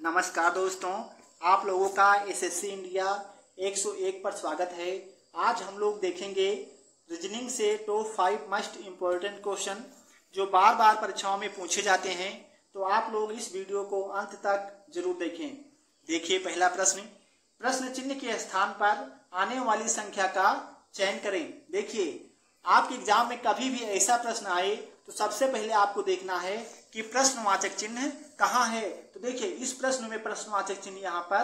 नमस्कार दोस्तों, आप लोगों का एसएससी इंडिया 101 पर स्वागत है। आज हम लोग देखेंगे रीजनिंग से टॉप 5 मोस्ट इम्पोर्टेंट क्वेश्चन जो बार बार परीक्षाओं में पूछे जाते हैं। तो आप लोग इस वीडियो को अंत तक जरूर देखें। देखिए पहला प्रश्न, प्रश्न चिन्ह के स्थान पर आने वाली संख्या का चयन करें। देखिए आपके एग्जाम में कभी भी ऐसा प्रश्न आए तो सबसे पहले आपको देखना है कि प्रश्नवाचक चिन्ह कहाँ है। तो देखिए इस प्रश्न में प्रश्नवाचक चिन्ह यहाँ पर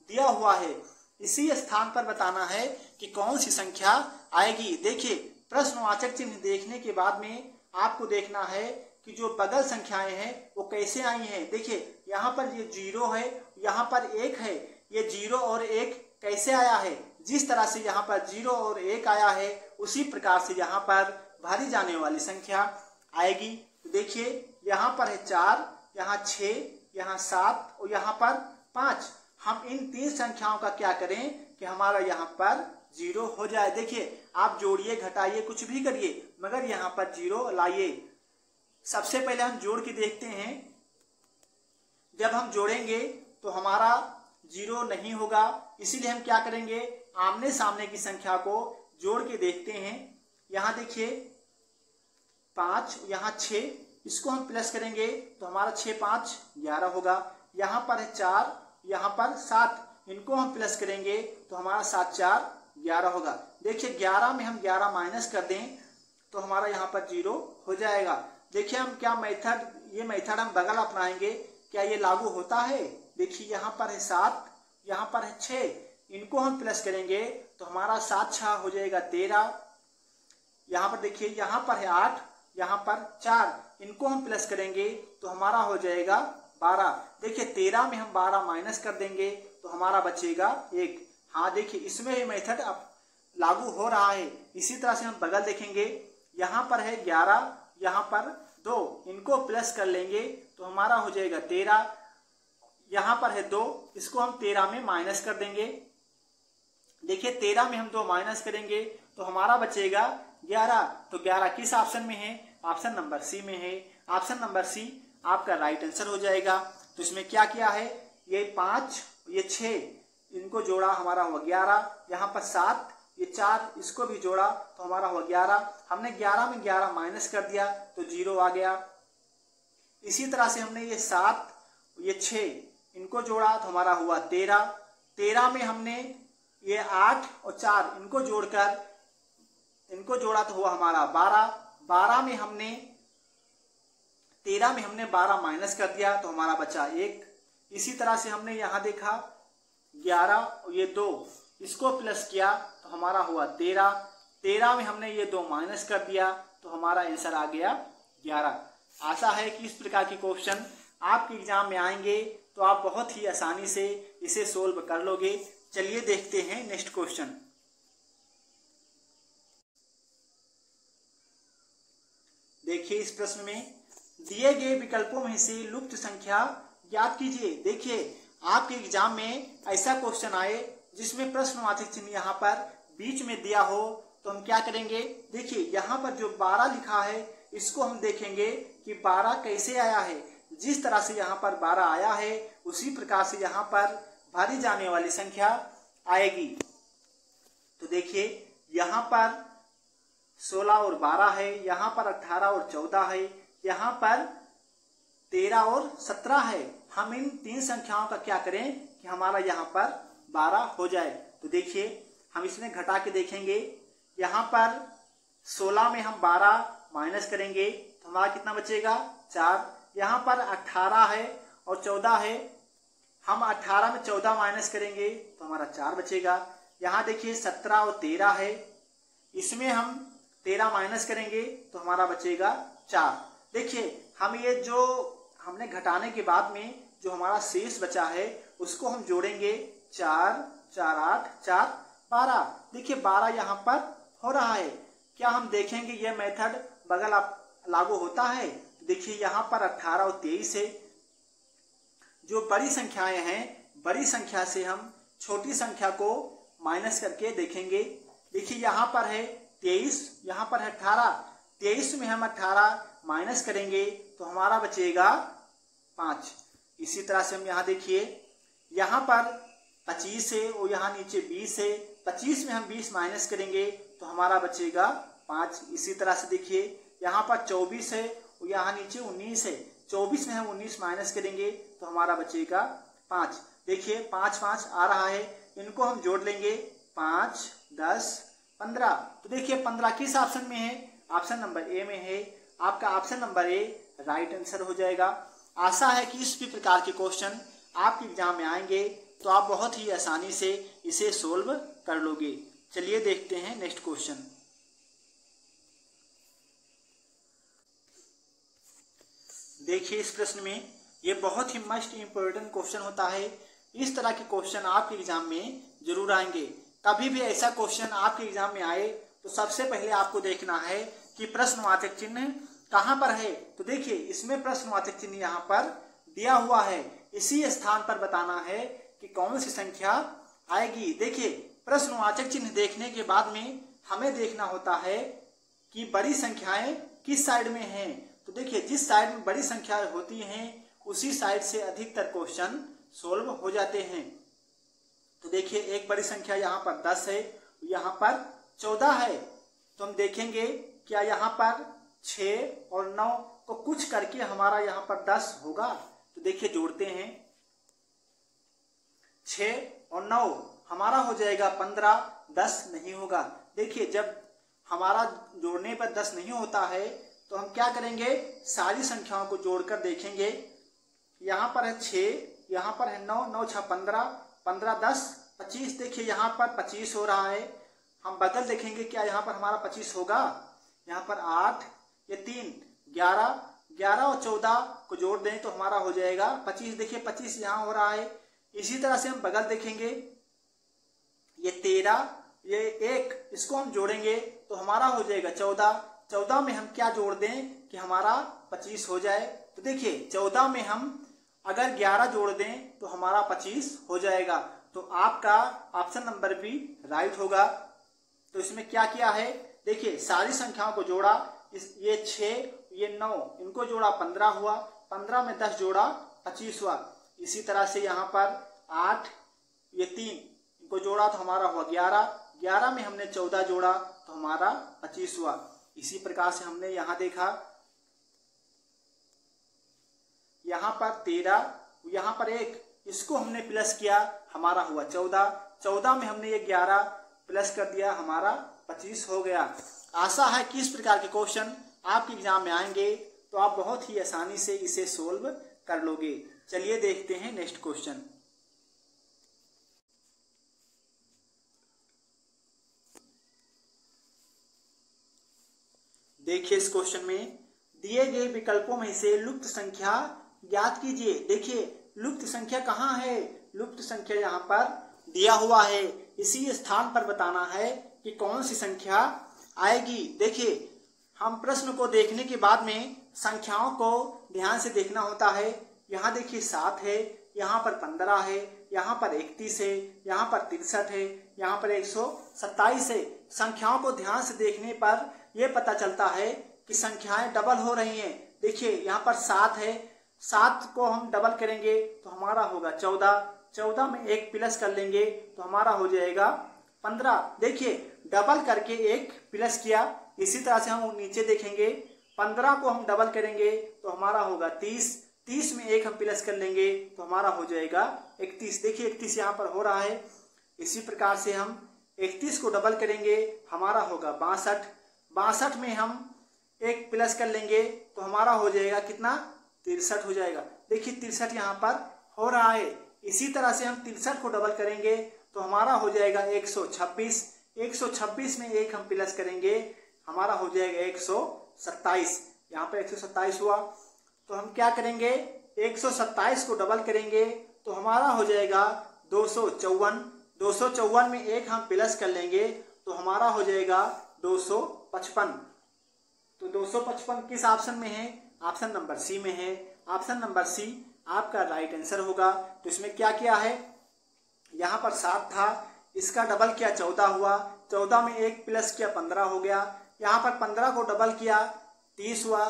दिया हुआ है, इसी स्थान पर बताना है कि कौन सी संख्या आएगी। देखिए प्रश्नवाचक चिन्ह देखने के बाद में आपको देखना है कि जो बगल संख्याएं हैं वो कैसे आई हैं। देखिए यहाँ पर ये 0 है, यहाँ पर 1 है, ये 0 और 1 कैसे आया है। जिस तरह से यहाँ पर 0 और 1 आया है उसी प्रकार से यहाँ पर भारी जाने वाली संख्या आएगी। तो देखिए यहाँ पर है 4, यहाँ 6, यहाँ 7 और यहाँ पर 5। हम इन 3 संख्याओं का क्या करें कि हमारा यहाँ पर 0 हो जाए। देखिए आप जोड़िए घटाइए कुछ भी करिए मगर यहाँ पर 0 लाइए। सबसे पहले हम जोड़ के देखते हैं, जब हम जोड़ेंगे तो हमारा 0 नहीं होगा, इसीलिए हम क्या करेंगे आमने सामने की संख्या को जोड़ के देखते हैं। यहाँ देखिए 5, यहाँ 6, इसको हम प्लस करेंगे तो हमारा 6 5 11 होगा। यहाँ पर है 4, यहाँ पर 7, इनको हम प्लस करेंगे तो हमारा 7 4 11 होगा। देखिए 11 में हम 11 माइनस कर दें तो हमारा यहाँ पर 0 हो जाएगा। देखिए हम क्या मेथड, ये मेथड हम बगल अपनाएंगे, क्या ये लागू होता है। देखिए यहाँ पर है 7, यहाँ पर है 6, इनको हम प्लस करेंगे तो हमारा 7 6 हो जाएगा 13। यहाँ पर देखिए यहाँ पर है 8, यहाँ पर 4, इनको हम प्लस करेंगे तो हमारा हो जाएगा 12। देखिए 13 में हम 12 माइनस कर देंगे तो हमारा बचेगा 1। हाँ देखिए इसमें ये मेथड अब लागू हो रहा है। इसी तरह से हम बगल देखेंगे, यहाँ पर है 11, यहाँ पर 2, इनको प्लस कर लेंगे तो हमारा हो जाएगा 13। यहाँ पर है 2, इसको हम 13 में माइनस कर देंगे। देखिए 13 में हम 2 माइनस करेंगे तो हमारा बचेगा 11। तो 11 किस ऑप्शन में है, ऑप्शन नंबर सी में है। ऑप्शन नंबर सी आपका राइट आंसर हो जाएगा। तो इसमें क्या किया है, ये 5, ये 6, इनको जोड़ा हमारा हुआ 11, यहाँ पर 7, ये 4, इसको भी जोड़ा तो हमारा हुआ 11। हमने 11 में 11 माइनस कर दिया तो 0 आ गया। इसी तरह से हमने ये 7, ये 6, इनको जोड़ा तो हमारा हुआ 13। 13 में हमने ये 8 और 4, इनको जोड़ा तो हुआ हमारा 12। 12 में हमने 13 में हमने 12 माइनस कर दिया तो हमारा बचा 1। इसी तरह से हमने यहाँ देखा 11 और ये 2, इसको प्लस किया तो हमारा हुआ 13। 13 में हमने ये 2 माइनस कर दिया तो हमारा आंसर आ गया 11। आशा है कि इस प्रकार के क्वेश्चन आपके एग्जाम में आएंगे तो आप बहुत ही आसानी से इसे सोल्व कर लोगे। चलिए देखते हैं नेक्स्ट क्वेश्चन। देखिए इस प्रश्न में दिए गए विकल्पों में से लुप्त संख्या ज्ञात कीजिए। देखिए आपके एग्जाम में ऐसा क्वेश्चन आए जिसमें प्रश्नवाचक चिन्ह यहाँ पर बीच में दिया हो तो हम क्या करेंगे। देखिए यहाँ पर जो 12 लिखा है इसको हम देखेंगे कि 12 कैसे आया है। जिस तरह से यहाँ पर 12 आया है उसी प्रकार से यहाँ पर भारी जाने वाली संख्या आएगी। तो देखिए यहाँ पर 16 और 12 है, यहाँ पर 18 और 14 है, यहाँ पर 13 और 17 है। हम इन 3 संख्याओं का क्या करें कि हमारा यहाँ पर 12 हो जाए। तो देखिए हम इसमें घटा के देखेंगे, यहाँ पर 16 में हम 12 माइनस करेंगे तो हमारा कितना बचेगा 4। यहाँ पर 18 है और 14 है, हम 18 में 14 माइनस करेंगे तो हमारा 4 बचेगा। यहाँ देखिए 17 और 13 है, इसमें हम 13 माइनस करेंगे तो हमारा बचेगा 4। देखिए हम ये जो हमने घटाने के बाद में जो हमारा शेष बचा है उसको हम जोड़ेंगे, 4 4 8 4 12। देखिए 12 यहाँ पर हो रहा है। क्या हम देखेंगे यह मेथड बगल आप लागू होता है। देखिए यहाँ पर 18 और 23 है। जो बड़ी संख्याएं हैं, बड़ी संख्या से हम छोटी संख्या को माइनस करके देखेंगे। देखिए यहाँ पर है 23, यहाँ पर है 18। 23 में हम 18 माइनस करेंगे तो हमारा बचेगा 5। इसी तरह से हम यहाँ देखिए, यहाँ पर 25 है और यहाँ नीचे 20 है। 25 में हम 20 माइनस करेंगे तो हमारा बचेगा 5। इसी तरह से देखिए, यहाँ पर 24 है और यहाँ नीचे 19 है। 24 में हम 19 माइनस करेंगे तो हमारा बचेगा 5। देखिए 5 5 आ रहा है, इनको हम जोड़ लेंगे, 5 10 15। तो देखिए 15 किस ऑप्शन में है? ऑप्शन नंबर ए में है। आपका option number A right answer हो जाएगा। आशा है कि इस भी प्रकार के क्वेश्चन आपके एग्जाम में आएंगे तो आप बहुत ही आसानी से इसे सोल्व कर लोगे। चलिए देखते हैं नेक्स्ट क्वेश्चन। देखिए इस प्रश्न में, ये बहुत ही मोस्ट इम्पोर्टेंट क्वेश्चन होता है। इस तरह के क्वेश्चन आपके एग्जाम में जरूर आएंगे। कभी भी ऐसा क्वेश्चन आपके एग्जाम में आए तो सबसे पहले आपको देखना है कि प्रश्नवाचक चिन्ह कहाँ पर है। तो देखिए इसमें प्रश्नवाचक चिन्ह यहाँ पर दिया हुआ है, इसी स्थान पर बताना है कि कौन सी संख्या आएगी। देखिए प्रश्नवाचक चिन्ह देखने के बाद में हमें देखना होता है कि बड़ी संख्याएं किस साइड में हैं। तो देखिए जिस साइड में बड़ी संख्याएं होती हैं उसी साइड से अधिकतर क्वेश्चन सोल्व हो जाते हैं। तो देखिए एक बड़ी संख्या यहाँ पर 10 है, यहाँ पर 14 है। तो हम देखेंगे क्या यहाँ पर 6 और 9 को कुछ करके हमारा यहाँ पर 10 होगा। तो देखिए जोड़ते हैं, 6 और 9 हमारा हो जाएगा 15, 10 नहीं होगा। देखिए जब हमारा जोड़ने पर 10 नहीं होता है तो हम क्या करेंगे, सारी संख्याओं को जोड़कर देखेंगे। यहाँ पर है 6, यहाँ पर है 9, 9 6 15, 15 10 25। देखिए यहाँ पर 25 हो रहा है। हम बगल देखेंगे क्या यहाँ पर हमारा 25 होगा। यहाँ पर 8, ये 3 11, 11 और 14 को जोड़ दें तो हमारा हो जाएगा 25। देखिए 25 यहाँ हो रहा है। इसी तरह से हम बगल देखेंगे, ये 13, ये 1, इसको हम जोड़ेंगे तो हमारा हो जाएगा 14। 14 में हम क्या जोड़ दें कि हमारा 25 हो जाए। तो देखिए 14 में हम अगर 11 जोड़ दें तो हमारा 25 हो जाएगा। तो आपका ऑप्शन नंबर बी राइट होगा। तो इसमें क्या किया है, देखिए सारी संख्याओं को जोड़ा, ये 6, ये 9, इनको जोड़ा 15 हुआ, 15 में 10 जोड़ा 25 हुआ। इसी तरह से यहाँ पर 8, ये 3, इनको जोड़ा तो हमारा हुआ 11, 11 में हमने 14 जोड़ा तो हमारा 25 हुआ। इसी प्रकार से हमने यहाँ देखा, यहाँ पर 13, यहाँ पर 1, इसको हमने प्लस किया, हमारा हुआ 14, 14 में हमने ये 11 प्लस कर दिया, हमारा 25 हो गया। आशा है कि इस प्रकार के क्वेश्चन आपके एग्जाम में आएंगे तो आप बहुत ही आसानी से इसे सोल्व कर लोगे। चलिए देखते हैं नेक्स्ट क्वेश्चन। देखिए इस क्वेश्चन में दिए गए विकल्पों में से लुप्त संख्या ज्ञात कीजिए। देखिए लुप्त संख्या कहाँ है, लुप्त संख्या यहाँ पर दिया हुआ है, इसी स्थान पर बताना है कि कौन सी संख्या आएगी। देखिए हम प्रश्न को देखने के बाद में संख्याओं को ध्यान से देखना होता है। यहाँ देखिए 7 है, यहाँ पर 15 है, यहाँ पर 31 है, यहाँ पर 63 है, यहाँ पर 127 है। संख्याओं को ध्यान से देखने पर यह पता चलता है कि संख्याएं डबल हो रही हैं। देखिए यहाँ पर 7 है, 7 को हम डबल करेंगे तो हमारा होगा 14, 14 में 1 प्लस कर लेंगे तो हमारा हो जाएगा 15। देखिए डबल करके 1 प्लस किया। इसी तरह से हम नीचे देखेंगे, 15 को हम डबल करेंगे तो हमारा होगा 30, 30 में 1 हम प्लस कर लेंगे तो हमारा हो जाएगा 31। देखिए 31 यहाँ पर हो रहा है। इसी प्रकार से हम 31 को डबल करेंगे, हमारा होगा 62, 62 में हम 1 प्लस कर लेंगे तो हमारा हो जाएगा कितना, 63 हो जाएगा। देखिए 63 यहाँ पर हो रहा है। इसी तरह से हम 63 को डबल करेंगे तो हमारा हो जाएगा 126, 126 में 1 हम प्लस करेंगे, हमारा हो जाएगा 127। यहाँ पर 127 हुआ तो हम क्या करेंगे, 127 को डबल करेंगे तो हमारा हो जाएगा 254, 254 में 1 हम प्लस कर लेंगे तो हमारा हो जाएगा 255। तो 255 किस ऑप्शन में है, ऑप्शन नंबर सी में है। ऑप्शन नंबर सी आपका राइट आंसर होगा। तो इसमें क्या किया है, यहाँ पर 7 था, इसका डबल किया 14 हुआ, 14 में 1 प्लस किया 15 हो गया। यहाँ पर 15 को डबल किया 30 हुआ,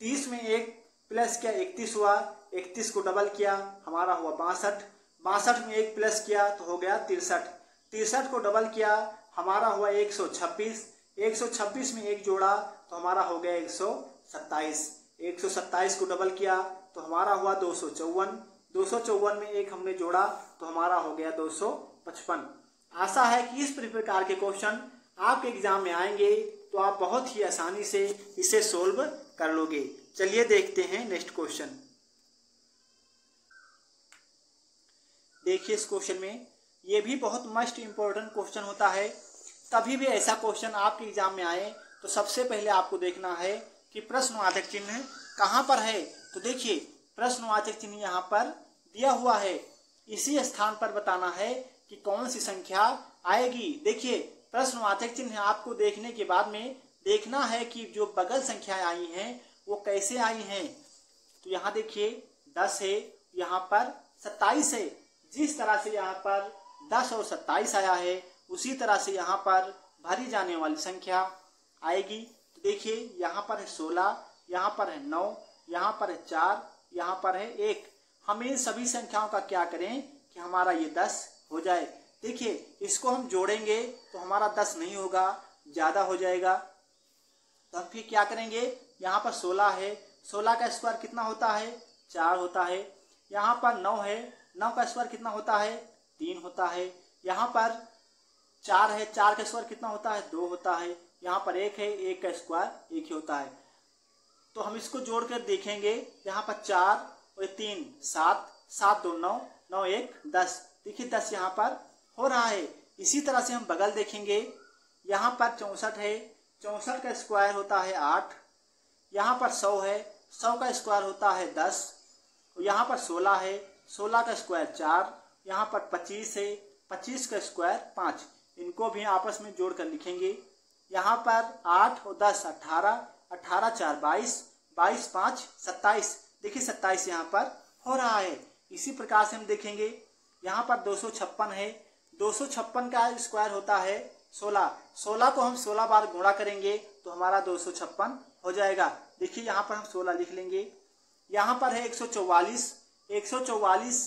30 में 1 प्लस किया 31 हुआ, 31 को डबल किया हमारा हुआ 62, 62 में 1 प्लस किया तो हो गया 63, 63 को डबल किया हमारा हुआ 126, 126 में 1 जोड़ा तो हमारा हो गया 127, 127 को डबल किया तो हमारा हुआ 254, 254 में 1 हमने जोड़ा तो हमारा हो गया 255। आशा है कि इस प्रकार के क्वेश्चन आपके एग्जाम में आएंगे तो आप बहुत ही आसानी से इसे सोल्व कर लोगे। चलिए देखते हैं नेक्स्ट क्वेश्चन। देखिए इस क्वेश्चन में ये भी बहुत मस्ट इम्पोर्टेंट क्वेश्चन होता है। कभी भी ऐसा क्वेश्चन आपके एग्जाम में आए तो सबसे पहले आपको देखना है कि प्रश्नवाचक चिन्ह कहाँ पर है। तो देखिए प्रश्नवाचक चिन्ह यहाँ पर दिया हुआ है, इसी स्थान पर बताना है कि कौन सी संख्या आएगी। देखिए प्रश्नवाचक चिन्ह आपको देखने के बाद में देखना है कि जो बगल संख्याएं आई हैं वो कैसे आई हैं। तो यहाँ देखिए 10 है, यहाँ पर 27 है। जिस तरह से यहाँ पर 10 और 27 आया है उसी तरह से यहाँ पर भरी जाने वाली संख्या आएगी। तो देखिए यहाँ पर है 16, यहाँ पर है 9, यहाँ पर है 4, यहाँ पर है 1। हम इन सभी संख्याओं का क्या करें कि हमारा ये 10 हो जाए। देखिए इसको हम जोड़ेंगे तो हमारा 10 नहीं होगा, ज्यादा हो जाएगा। तो हम फिर क्या करेंगे, यहाँ पर 16 है, 16 का स्क्वायर कितना होता है 4 होता है। यहाँ पर 9 है, 9 का स्क्वायर कितना होता है 3 होता है। यहाँ पर 4 है, 4 का स्क्वायर कितना होता है 2 होता है। यहाँ पर 1 है, 1 का स्क्वायर 1 ही होता है। तो हम इसको जोड़कर देखेंगे, यहाँ पर 4 और 3 7, 7 2 9, 9 1 10। देखिए 10 यहाँ पर हो रहा है। इसी तरह से हम बगल देखेंगे, यहाँ पर 64 है, 64 का स्क्वायर होता है 8। यहाँ पर 100 है, 100 का स्क्वायर होता है 10। यहाँ पर 16 है, 16 का स्क्वायर 4। यहाँ पर 25 है, 25 का स्क्वायर 5। इनको भी आपस में जोड़कर लिखेंगे। यहाँ पर 8 और 10 18, 18 4 22, 22 5 27। देखिए 27 यहाँ पर हो रहा है। इसी प्रकार से हम देखेंगे, यहाँ पर 256 है, 256 का स्क्वायर होता है 16। 16 को हम 16 बार गुणा करेंगे तो हमारा 256 हो जाएगा। देखिए यहाँ पर हम 16 लिख लेंगे। यहाँ पर है 144, 144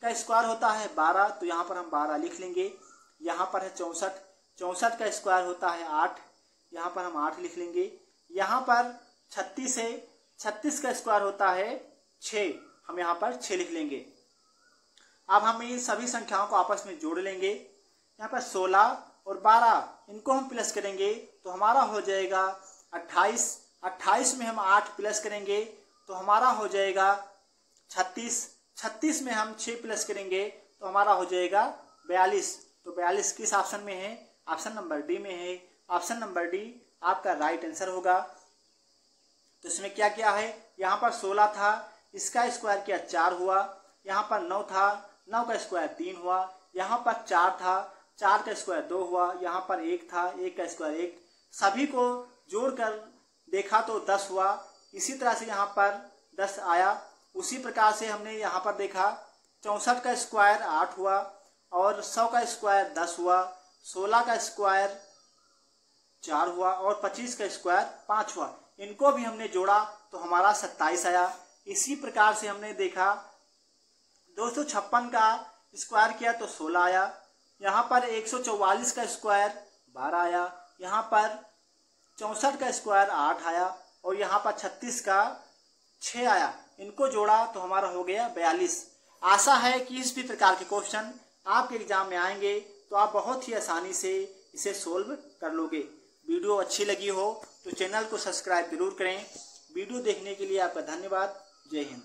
का स्क्वायर होता है 12, तो यहाँ पर हम 12 लिख लेंगे। यहाँ पर है 64, 64 का स्क्वायर होता है 8, यहाँ पर हम 8 लिख लेंगे। यहाँ पर 36 है, 36 का स्क्वायर होता है 6, हम यहाँ पर 6 लिख लेंगे। अब हम इन सभी संख्याओं को आपस में जोड़ लेंगे। यहाँ पर 16 और 12 इनको हम प्लस करेंगे तो हमारा हो जाएगा 28। 28 में हम 8 प्लस करेंगे तो हमारा हो जाएगा 36। 36 में हम 6 प्लस करेंगे तो हमारा हो जाएगा 42। तो 42 किस ऑप्शन में है, ऑप्शन नंबर डी में है। ऑप्शन नंबर डी आपका राइट आंसर होगा। तो इसमें क्या क्या है, यहाँ पर 16 था, इसका स्क्वायर किया 4 हुआ। यहाँ पर 9 था, 9 का स्क्वायर 3 हुआ। यहाँ पर 4 था, 4 का स्क्वायर 2 हुआ। यहाँ पर 1 था, 1 का स्क्वायर 1। सभी को जोड़कर देखा तो 10 हुआ। इसी तरह से यहाँ पर 10 आया। उसी प्रकार से हमने यहाँ पर देखा 64 का स्क्वायर 8 हुआ और 100 का स्क्वायर 10 हुआ, 16 का स्क्वायर 4 हुआ और 25 का स्क्वायर 5 हुआ। इनको भी हमने जोड़ा तो हमारा 27 आया। इसी प्रकार से हमने देखा 256 का स्क्वायर किया तो 16 आया। यहाँ पर 144 का स्क्वायर 12 आया। यहाँ पर 64 का स्क्वायर 8 आया और यहाँ पर 36 का 6 आया। इनको जोड़ा तो हमारा हो गया 42। आशा है कि इस भी प्रकार के क्वेश्चन आपके एग्जाम में आएंगे तो आप बहुत ही आसानी से इसे सोल्व कर लोगे। वीडियो अच्छी लगी हो तो चैनल को सब्सक्राइब जरूर करें। वीडियो देखने के लिए आपका धन्यवाद। जय हिंद।